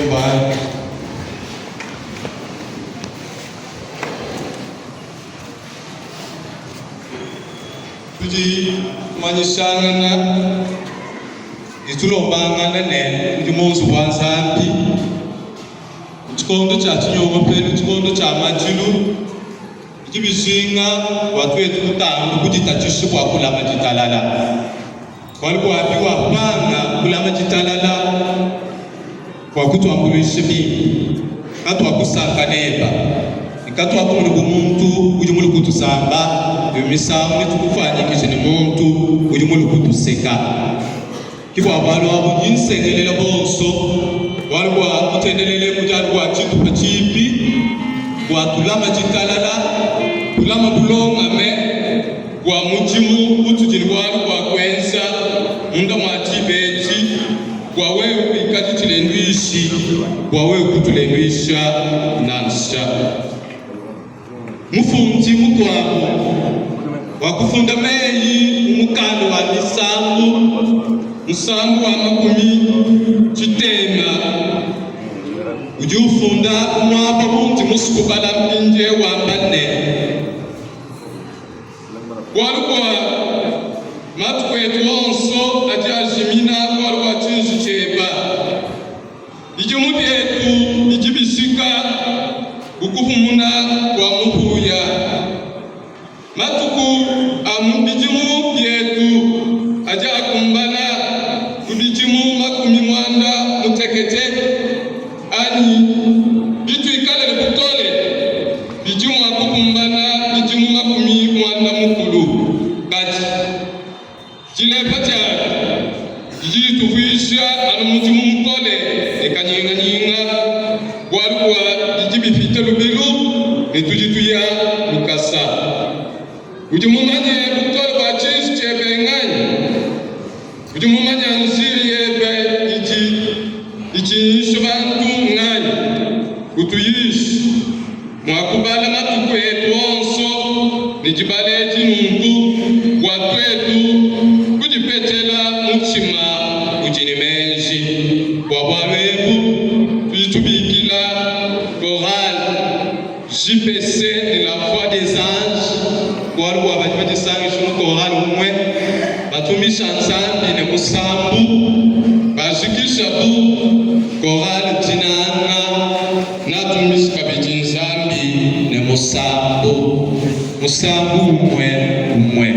bye. Tuji manyishana itulobanga nene ndimonzi wanzambi chikondo cha chinyongo pelu chikondo cha majilu ikibizinga watu wetu kutangu kujitachishi kwa kula majitalala walikuwa wapiwa panga kula majitalala kwa kutuambulisha mimi katu wakusaka neba ikatu wakumuluku muntu ujumulu kutusamba yumisamu nitukufanyikisha ni muntu ujumulu kutuseka kifu abantu abo jinsengelela bonso walikuwa kutendelele kujalikuwa chitu pachipi kwa tulama chitalala tulama bulonga me kwa mujimu utujini walikuwa kwenza munda mwachibechi kwa wewe ikati tilendwishi kwa wewe kutulendwisha nansha mufunzi mutwabo wakufunda meyi umukando wa musambu wa makumi chitema ujufunda mwapa munti musikubala mpinje wa mbane walikuwa matukwetu onso ajajimina walikuwa chinji cheba ijimuti yetu ijibisika ukufumuna kwa muhuya matuku amubijimu yetu aja akumbana kubijimu makumi mwanda mutekete ani bitu ikale butole bijimu akukumbana bijimu makumi mwanda mukulu kati chilepacha jiji tuvisha alumujimu mutole ekanyinga walikuwa ijibifite lubilu netujituya lukasa ujumumanye mutole kwa chinsi chebengani ujumumanye nziri yebe ichinyisho bantu ngani utuyishi mwakubala matuku yetu onso nijibale jinungu watwetu kujipetela muchima ujinimenji wabwawebu tujitubikila chorale JPC de la Voix des Anges walikuwa bajibadisangi shunu chorale umwe batumisha nzambi ne musambu bashikisha bu chorale tinanga natumisha kabiji nzambi ne musambu umwe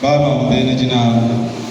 Baba, mpeni jina lako.